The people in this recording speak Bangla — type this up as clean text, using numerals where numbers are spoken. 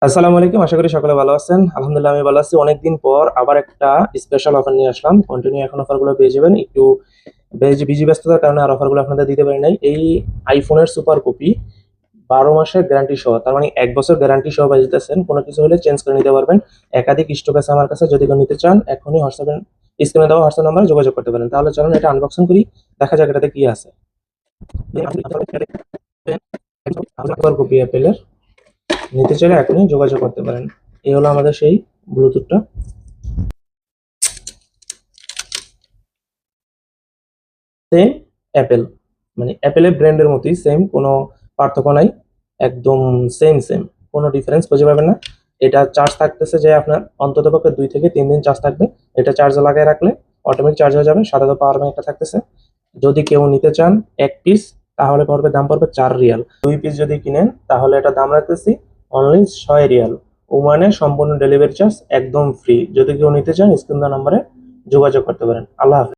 আসসালামু আলাইকুম, আশা করি সকলে ভালো আছেন। আলহামদুলিল্লাহ আমি ভালো আছি। অনেকদিন পর আবার একটা স্পেশাল অফার নিয়ে আসলাম। কন্টিনিউ এখন অফারগুলো পেয়ে যাবেন। একটু বিজি ব্যস্ততার কারণে আর অফারগুলো আপনাদের দিতে পারি নাই। এই আইফোনের সুপার কপি 12 মাসের গ্যারান্টি সহ, তার মানে 1 বছর গ্যারান্টি সহ পেয়ে যেতেছেন। কোনো কিছু হলে চেঞ্জ করে নিতে পারবেন। একাধিক স্টক আছে আমার কাছে, যদি কেউ নিতে চান এখনই হোয়াটসঅ্যাপে স্ক্রিনে দেওয়া হোয়াটসঅ্যাপ নাম্বারে যোগাযোগ করতে পারেন। তাহলে চলুন এটা আনবক্সিং করি, দেখা যাক এটাতে কি আছে। সুপার কপি অ্যাপেলের, নিতে চাইলে এখনই যোগাযোগ করতে পারেন। এই হলো আমাদের সেই ব্লুটুথটা। সেম অ্যাপেল, মানে অ্যাপেলের ব্র্যান্ডের মতোই সেম, কোনো পার্থক্য নাই। একদম সেম সেম, কোনো ডিফারেন্স খুঁজে পাবেন না। এটা চার্জ থাকতেছে যে আপনার অন্ততপক্ষে 2 থেকে 3 দিন চার্জ থাকবে। এটা চার্জে লাগায় রাখলে অটোমেটিক চার্জ হয়ে যাবে। সাথে তো পাওয়ার ব্যাংকটা থাকতেছে। যদি কেউ নিতে চান 1 পিস, তাহলে দাম পড়বে 4 রিয়াল। 2 পিস যদি কিনেন তাহলে এটা দাম রাখতেছি অনলি 6 রিয়াল। ওমানে সম্পূর্ণ ডেলিভারি চার্জ একদম ফ্রি। যদি কেউ নিতে চান স্ক্রিন দেওয়া নাম্বারে যোগাযোগ করতে পারেন। আল্লাহ হাফেজ।